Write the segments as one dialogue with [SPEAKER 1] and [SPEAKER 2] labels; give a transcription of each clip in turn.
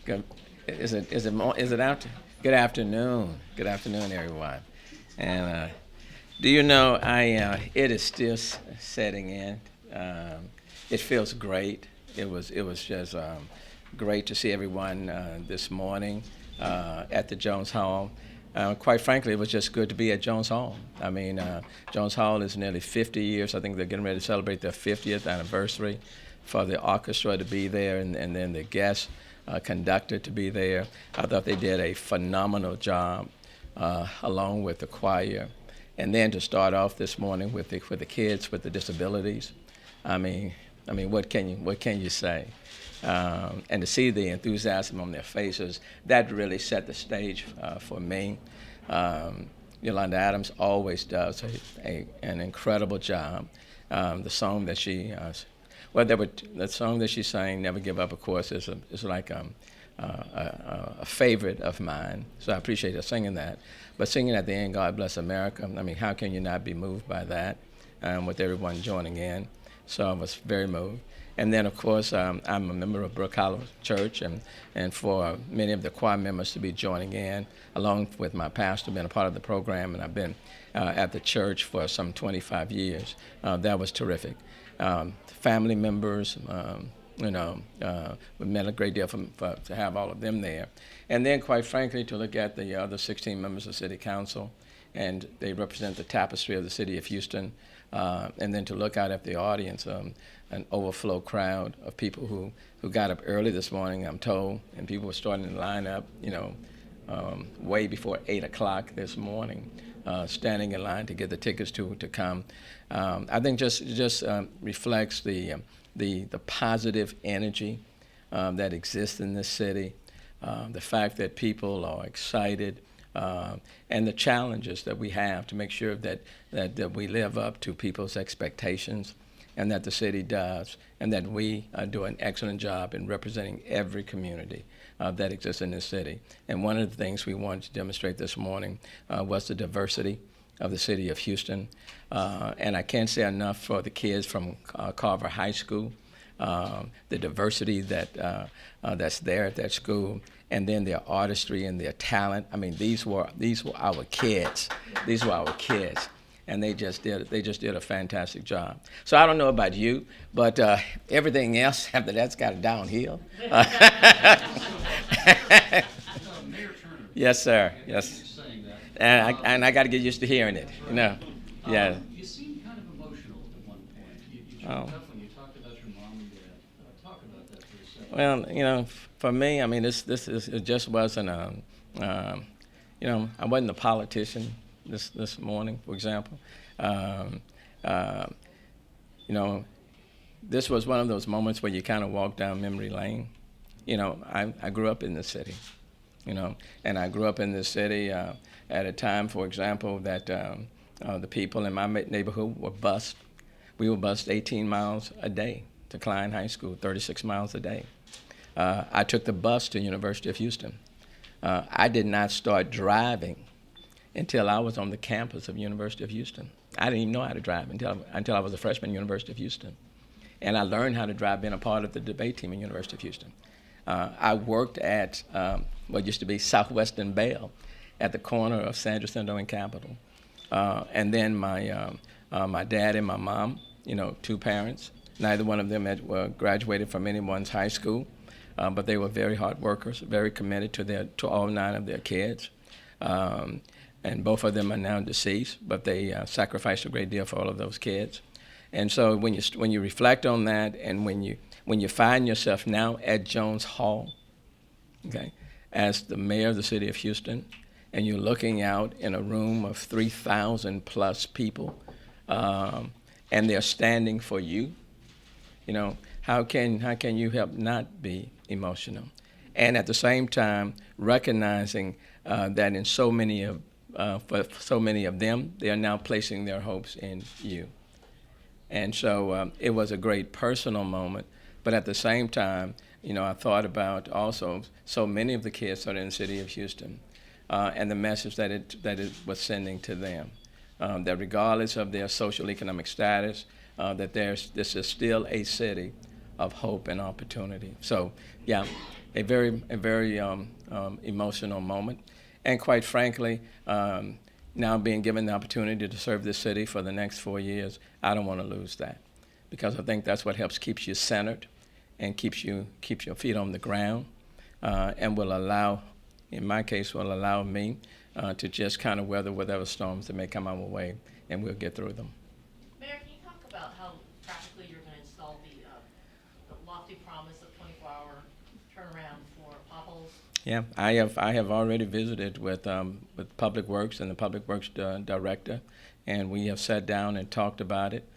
[SPEAKER 1] Good. Is it out? Good afternoon. Good afternoon, everyone. And do you know it is still setting in. It feels great. It was just great to see everyone this morning at the Jones Hall. Quite frankly, it was just good to be at Jones Hall. I mean, Jones Hall is nearly 50 years. I think they're getting ready to celebrate their 50th anniversary. For the orchestra to be there, and then the guest conductor to be there. I thought they did a phenomenal job, along with the choir. And then to start off this morning with the kids with the disabilities. I mean, what can you say? And to see the enthusiasm on their faces, that really set the stage for me. Yolanda Adams always does an incredible job. The song that she the song that she sang, "Never Give Up," of course, is like a favorite of mine. So I appreciate her singing that. But singing at the end, "God Bless America," I mean, how can you not be moved by that? With everyone joining in, so I was very moved. And then, of course, I'm a member of Brook Hollow Church, and for many of the choir members to be joining in, along with my pastor, being a part of the program, and I've been at the church for some 25 years. That was terrific. Family members, we meant a great deal to have all of them there. And then, quite frankly, to look at the other 16 members of City Council, and they represent the tapestry of the city of Houston, and then to look out at the audience, an overflow crowd of people who got up early this morning, I'm told, and people were starting to line up, way before 8 o'clock this morning, standing in line to get the tickets to come. I think just reflects the positive energy that exists in this city, the fact that people are excited, and the challenges that we have to make sure that we live up to people's expectations, and that the city does, and that we do an excellent job in representing every community that exists in this city. And one of the things we wanted to demonstrate this morning was the diversity of the city of Houston. And I can't say enough for the kids from Carver High School, the diversity that's there at that school, and then their artistry and their talent. I mean, these were our kids. These were our kids. And they just did a fantastic job. So I don't know about you, but everything else after that's got it downhill. Yes, sir. Yes. And I got to get used to hearing it. Yeah.
[SPEAKER 2] You seemed kind of emotional at one point. You choked up when you talked about your mom and dad. Talk about that for a second.
[SPEAKER 1] Well, for me, I mean, it just wasn't I wasn't a politician this morning, for example. This was one of those moments where you kind of walk down memory lane. I grew up in this city, and I grew up in this city at a time, for example, that the people in my neighborhood were bused. We were bused 18 miles a day to Klein High School, 36 miles a day. I took the bus to University of Houston. I did not start driving until I was on the campus of University of Houston. I didn't even know how to drive until I was a freshman at University of Houston. And I learned how to drive being a part of the debate team at University of Houston. I worked at what used to be Southwestern Bell at the corner of Sandra Center and Capitol. And then my dad and my mom, two parents, neither one of them had graduated from anyone's high school, but they were very hard workers, very committed to all 9 of their kids. And both of them are now deceased, but they sacrificed a great deal for all of those kids. And so when you reflect on that, and when you find yourself now at Jones Hall, okay, as the mayor of the city of Houston, and you're looking out in a room of 3,000 plus people, and they're standing for you, how can you help not be emotional? And at the same time, recognizing that in for so many of them, they are now placing their hopes in you. And so it was a great personal moment, but at the same time, I thought about also so many of the kids that are in the city of Houston, and the message that it was sending to them, that regardless of their social economic status, that this is still a city of hope and opportunity. So, yeah, a very emotional moment. And quite frankly, now being given the opportunity to serve this city for the next 4 years, I don't want to lose that, because I think that's what helps keeps you centered and keeps your feet on the ground, and will allow, in my case, will allow me to just kind of weather whatever storms that may come our way, and we'll get through them.
[SPEAKER 3] Mayor, can you talk about how practically you're going to install the lofty promise of 24-hour turnaround for potholes?
[SPEAKER 1] Yeah, I have already visited with Public Works and the Public Works director, and we have sat down and talked about it.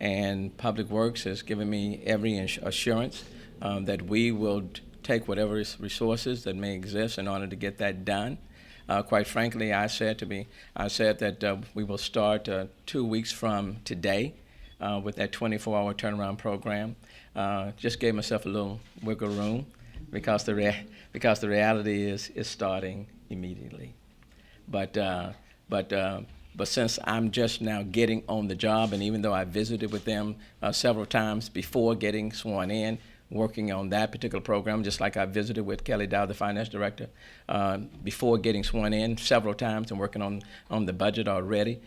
[SPEAKER 1] And Public Works has given me every assurance that we will take whatever resources that may exist in order to get that done. Quite frankly, I said that we will start 2 weeks from today with that 24-hour turnaround program. Just gave myself a little wiggle room, because the reality is starting immediately. But since I'm just now getting on the job, and even though I visited with them several times before getting sworn in, working on that particular program, just like I visited with Kelly Dow, the finance director, before getting sworn in several times, and working on the budget already.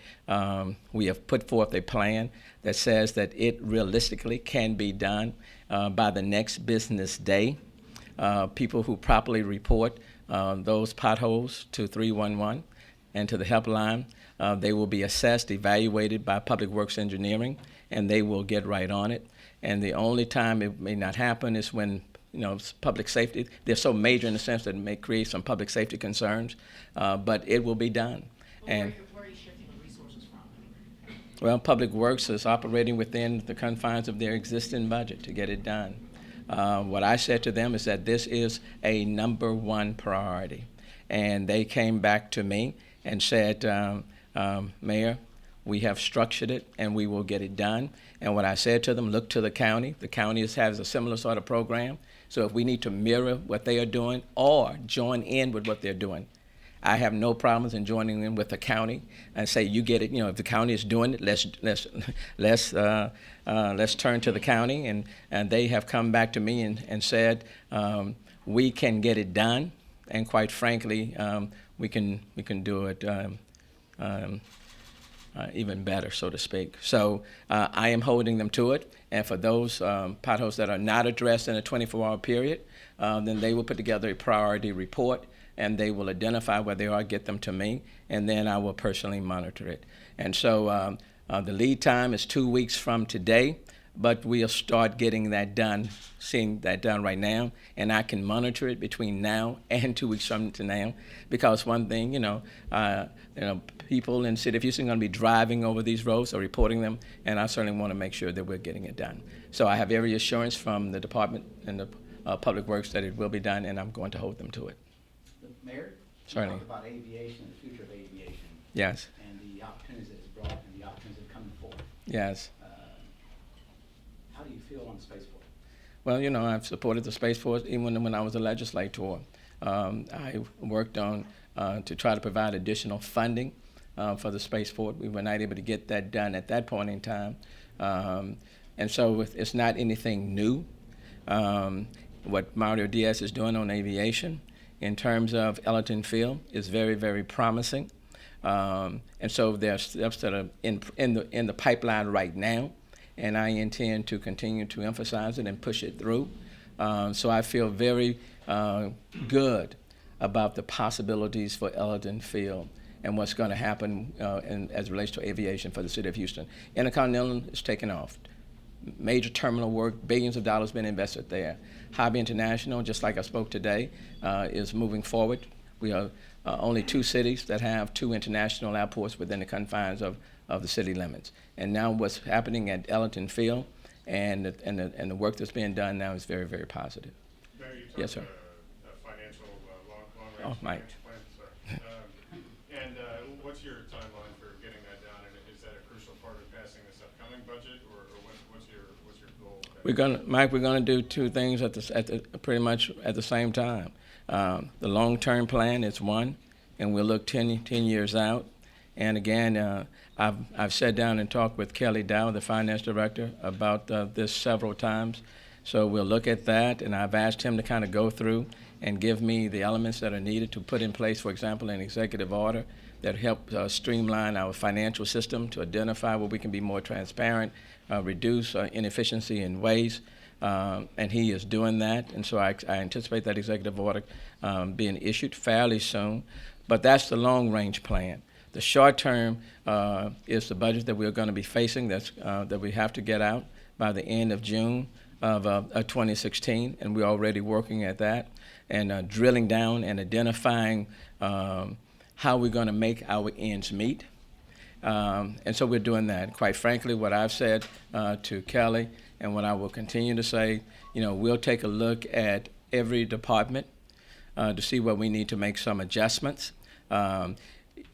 [SPEAKER 1] We have put forth a plan that says that it realistically can be done by the next business day. People who properly report those potholes to 311 and to the helpline, they will be assessed, evaluated by Public Works Engineering, and they will get right on it. And the only time it may not happen is when, public safety, they're so major in the sense that it may create some public safety concerns, but it will be done. And
[SPEAKER 3] where are you shifting the resources from?
[SPEAKER 1] well, Public Works is operating within the confines of their existing budget to get it done. What I said to them is that this is a #1 priority. And they came back to me and said, Mayor, we have structured it and we will get it done. And what I said to them, look to the county. The county has a similar sort of program. So if we need to mirror what they are doing or join in with what they're doing, I have no problems in joining in with the county and say, you get it. If the county is doing it, let's turn to the county. And they have come back to me and said, we can get it done. And quite frankly, we can do it even better, so to speak. So I am holding them to it. And for those potholes that are not addressed in a 24-hour period, then they will put together a priority report, and they will identify where they are, get them to me, and then I will personally monitor it. And so the lead time is 2 weeks from today, but we'll start getting that done, seeing that done right now, and I can monitor it between now and 2 weeks from now, because one thing, people in the city of Houston are going to be driving over these roads or reporting them, and I certainly want to make sure that we're getting it done. So I have every assurance from the department and the Public Works that it will be done, and I'm going to hold them to it.
[SPEAKER 4] Mayor,
[SPEAKER 1] certainly.
[SPEAKER 4] You talked about aviation and the future of aviation.
[SPEAKER 1] Yes.
[SPEAKER 4] And the opportunities that it's brought and the opportunities that are coming forth.
[SPEAKER 1] Yes.
[SPEAKER 4] How do you feel on the spaceport?
[SPEAKER 1] Well, I've supported the Space Force even when I was a legislator. I worked on to try to provide additional funding for the spaceport. We were not able to get that done at that point in time. And so it's not anything new. What Mario Diaz is doing on aviation in terms of Ellerton Field is very, very promising. And so there are steps that are in the pipeline right now, and I intend to continue to emphasize it and push it through. So I feel very good about the possibilities for Ellerton Field and what's going to happen as it relates to aviation for the city of Houston. Intercontinental is taking off. Major terminal work, billions of dollars been invested there. Hobby International, just like I spoke today, is moving forward. We are only 2 cities that have 2 international airports within the confines of the city limits. And now what's happening at Ellerton Field and the work that's being done now is very, very positive.
[SPEAKER 5] Mayor, you talked
[SPEAKER 1] Yes, sir.
[SPEAKER 5] Financial long-range
[SPEAKER 1] Oh, Mike.
[SPEAKER 5] plan. Sorry. And what's your timeline for getting that done? And is that a crucial part of passing this upcoming budget, or what's your goal?
[SPEAKER 1] We're gonna do 2 things pretty much at the same time. The long-term plan is one, and we'll look 10 years out. And again, I've sat down and talked with Kelly Dow, the finance director, about this several times. So we'll look at that, and I've asked him to kind of go through and give me the elements that are needed to put in place, for example, an executive order that help streamline our financial system to identify where we can be more transparent, reduce inefficiency and waste. And he is doing that, and so I anticipate that executive order being issued fairly soon. But that's the long-range plan. The short term is the budget that we're going to be facing that we have to get out by the end of June of 2016, and we're already working at that and drilling down and identifying how we're going to make our ends meet. And so we're doing that. Quite frankly, what I've said to Kelly and what I will continue to say, we'll take a look at every department to see where we need to make some adjustments.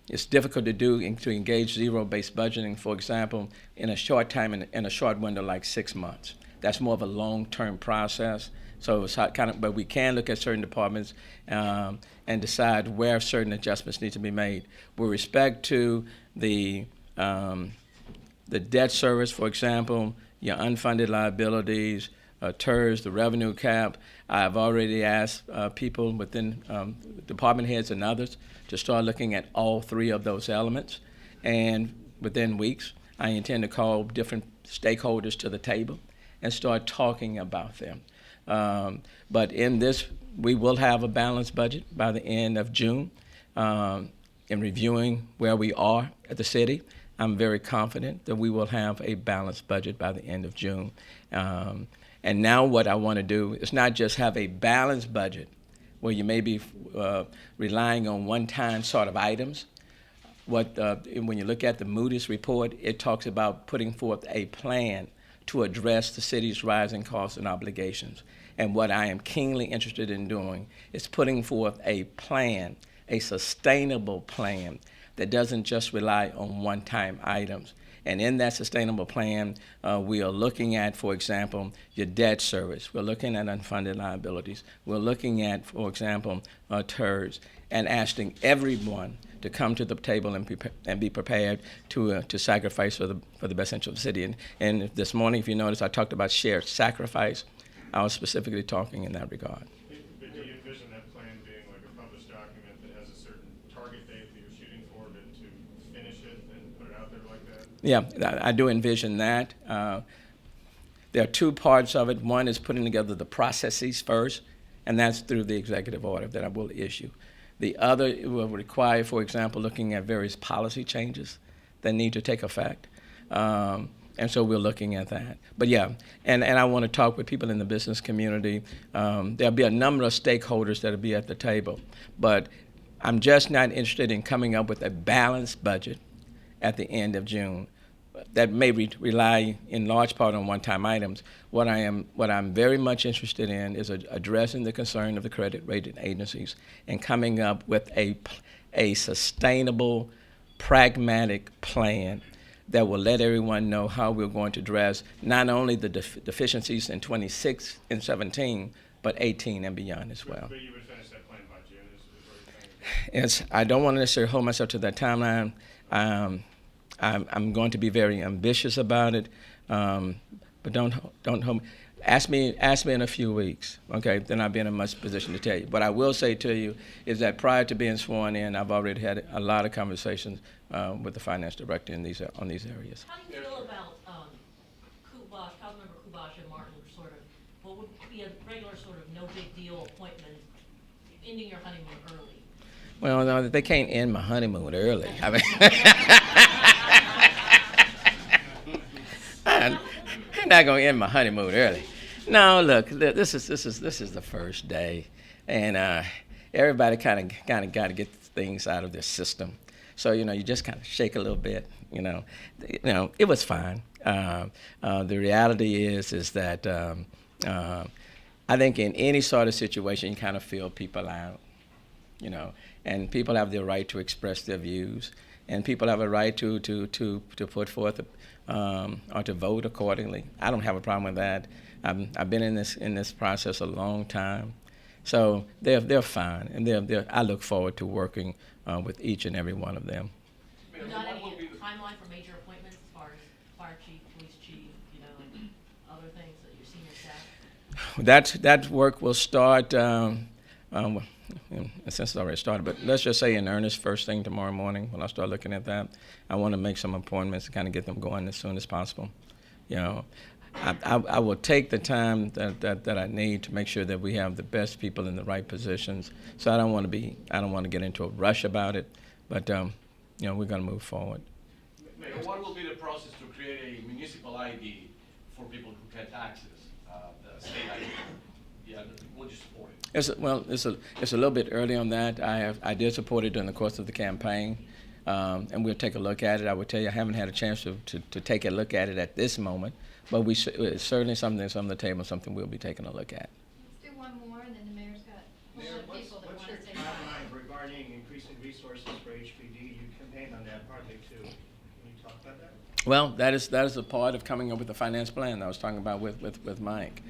[SPEAKER 1] It's difficult to do to engage zero-based budgeting, for example, in a short time, in a short window like 6 months. That's more of a long-term process. So it's but we can look at certain departments and decide where certain adjustments need to be made. With respect to the debt service, for example, your unfunded liabilities, TERS, the revenue cap, I've already asked people within department heads and others to start looking at all three of those elements. And within weeks, I intend to call different stakeholders to the table and start talking about them. But in this, we will have a balanced budget by the end of June. In reviewing where we are at the city, I'm very confident that we will have a balanced budget by the end of June. And now what I want to do is not just have a balanced budget where you may be relying on one-time sort of items. When you look at the Moody's report, it talks about putting forth a plan to address the city's rising costs and obligations. And what I am keenly interested in doing is putting forth a plan, a sustainable plan that doesn't just rely on one-time items. And in that sustainable plan, we are looking at, for example, your debt service. We're looking at unfunded liabilities. We're looking at, for example, TERS, and asking everyone to come to the table and be prepared to sacrifice for the best interest of the city. And this morning, if you notice, I talked about shared sacrifice. I was specifically talking in that regard.
[SPEAKER 5] But do you envision that plan being like a published document that has a certain target date that you're shooting for to finish it and put it out there like that?
[SPEAKER 1] Yeah, I do envision that. There are two parts of it. One is putting together the processes first, and that's through the executive order that I will issue. The other will require, for example, looking at various policy changes that need to take effect. And so we're looking at that. But yeah, and I want to talk with people in the business community. There'll be a number of stakeholders that'll be at the table. But I'm just not interested in coming up with a balanced budget at the end of June that may rely in large part on one-time items. What I'm very much interested in is addressing the concern of the credit rating agencies and coming up with a sustainable, pragmatic plan that will let everyone know how we're going to address not only the deficiencies in 26 and 17, but 18 and beyond as well.
[SPEAKER 5] But you would finish that plan by June is what you're saying?
[SPEAKER 1] I don't want to necessarily hold myself to that timeline. I'm going to be very ambitious about it, but don't hold me. Ask me in a few weeks, okay? Then I'll be in a much position to tell you. What I will say to you is that prior to being sworn in, I've already had a lot of conversations with the finance director on these areas.
[SPEAKER 3] How do you feel about Kubash, Councilmember Kubash and Martin, sort of, what would be a regular sort of no big deal appointment, ending your honeymoon early?
[SPEAKER 1] Well, no, they can't end my honeymoon early. I mean, they're not going to end my honeymoon early. No, look, this is the first day, and everybody kind of got to get things out of their system. So you just kind of shake a little bit. It was fine. The reality is that I think in any sort of situation you kind of feel people out, and people have the right to express their views, and people have a right to put forth or to vote accordingly. I don't have a problem with that. I've been in this process a long time, so they're fine, and I look forward to working with each and every one of them.
[SPEAKER 5] I mean,
[SPEAKER 3] You got
[SPEAKER 6] what
[SPEAKER 3] any
[SPEAKER 6] will be the-
[SPEAKER 3] timeline for major appointments as far as fire chief, police chief, you know, and other things that your senior staff?
[SPEAKER 1] That work will start, since it's already started, but let's just say in earnest first thing tomorrow morning when I start looking at that. I want to make some appointments to kind of get them going as soon as possible. You know, I will take the time that I need to make sure that we have the best people in the right positions. So I don't want to get into a rush about it, but you know, we're going to move forward.
[SPEAKER 6] Mayor, what will be the process to create a municipal ID for people who can't access the state ID? Yeah, would you support it?
[SPEAKER 1] It's a little bit early on that. I did support it during the course of the campaign, and we'll take a look at it. I would tell you I haven't had a chance to take a look at it at this moment, but it's certainly something that's on the table, something we'll be taking a look at.
[SPEAKER 7] Let's do one more, and then the mayor's got a
[SPEAKER 8] Mayor,
[SPEAKER 7] whole lot of
[SPEAKER 8] what's
[SPEAKER 7] people that
[SPEAKER 8] your
[SPEAKER 7] want to say something.
[SPEAKER 8] timeline regarding increasing resources for HPD? You campaigned on that partly too. Can you talk about that?
[SPEAKER 1] Well, that is a part of coming up with the finance plan that I was talking about with Mike.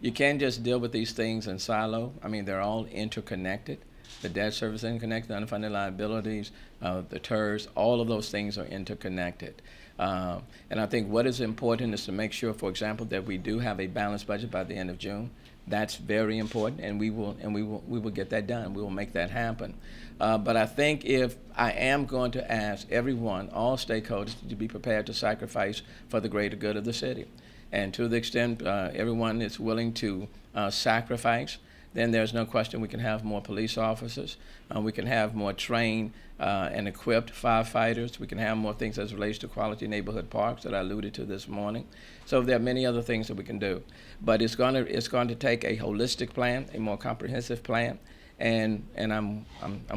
[SPEAKER 1] You can't just deal with these things in silo. I mean, they're all interconnected. The debt service is interconnected, unfunded liabilities, the TERS, all of those things are interconnected. And I think what is important is to make sure, for example, that we do have a balanced budget by the end of June. That's very important, and we will get that done. We will make that happen. But I think if I am going to ask everyone, all stakeholders, to be prepared to sacrifice for the greater good of the city, and to the extent everyone is willing to sacrifice, then there's no question we can have more police officers. We can have more trained and equipped firefighters. We can have more things as it relates to quality neighborhood parks that I alluded to this morning. So there are many other things that we can do. But it's going to take a holistic plan, a more comprehensive plan, and I'm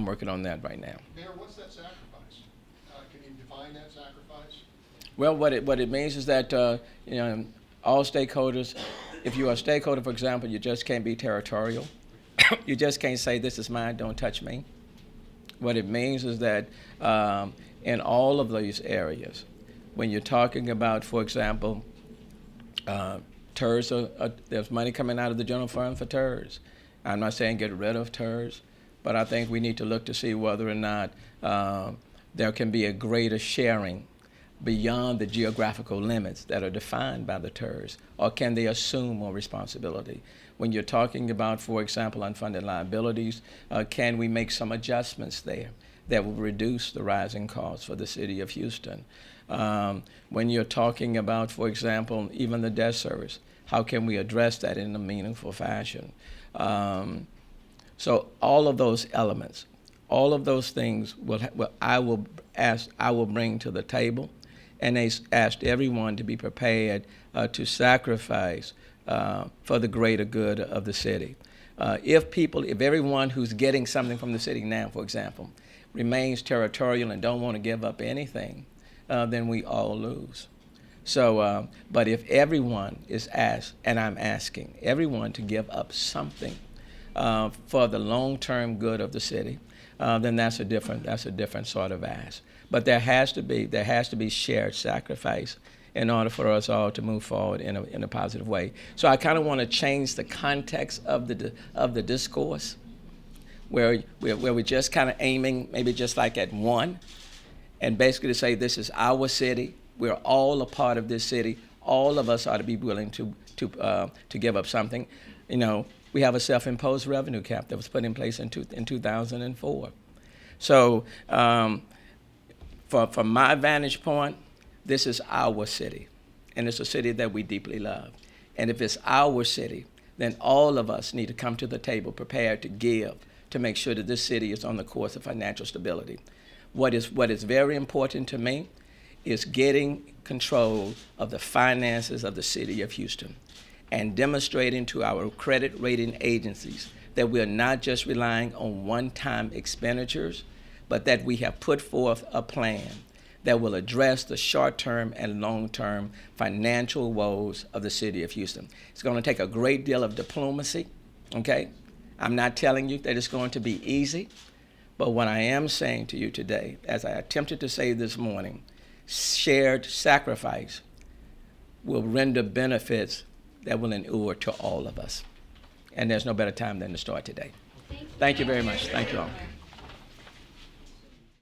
[SPEAKER 1] working on that right now.
[SPEAKER 9] Mayor, what's that sacrifice? Can you define that sacrifice?
[SPEAKER 1] Well, what it means is that you know, all stakeholders. If you're a stakeholder, for example, you just can't be territorial. You just can't say, this is mine, don't touch me. What it means is that in all of these areas, when you're talking about, for example, TERS, there's money coming out of the general fund for TERS. I'm not saying get rid of TERS, but I think we need to look to see whether or not there can be a greater sharing beyond the geographical limits that are defined by the TERS, or can they assume more responsibility? When you're talking about, for example, unfunded liabilities, can we make some adjustments there that will reduce the rising costs for the city of Houston? When you're talking about, for example, even the debt service, how can we address that in a meaningful fashion? So all of those elements, all of those things I will bring to the table. And they asked everyone to be prepared to sacrifice for the greater good of the city. If everyone who's getting something from the city now, for example, remains territorial and don't want to give up anything, then we all lose. So, but if everyone is asked, and I'm asking everyone to give up something for the long-term good of the city, then that's a different sort of ask. But there has to be shared sacrifice in order for us all to move forward in a positive way. So I kind of want to change the context of the discourse, where we're just kind of aiming maybe just like at one, and basically to say this is our city. We're all a part of this city. All of us ought to be willing to give up something. You know, we have a self-imposed revenue cap that was put in place in 2004. So. From my vantage point, this is our city, and it's a city that we deeply love. And if it's our city, then all of us need to come to the table prepared to give to make sure that this city is on the course of financial stability. What is very important to me is getting control of the finances of the city of Houston and demonstrating to our credit rating agencies that we're not just relying on one-time expenditures, but that we have put forth a plan that will address the short-term and long-term financial woes of the city of Houston. It's going to take a great deal of diplomacy, okay? I'm not telling you that it's going to be easy, but what I am saying to you today, as I attempted to say this morning, shared sacrifice will render benefits that will endure to all of us. And there's no better time than to start today. Thank you very much. Thank you all.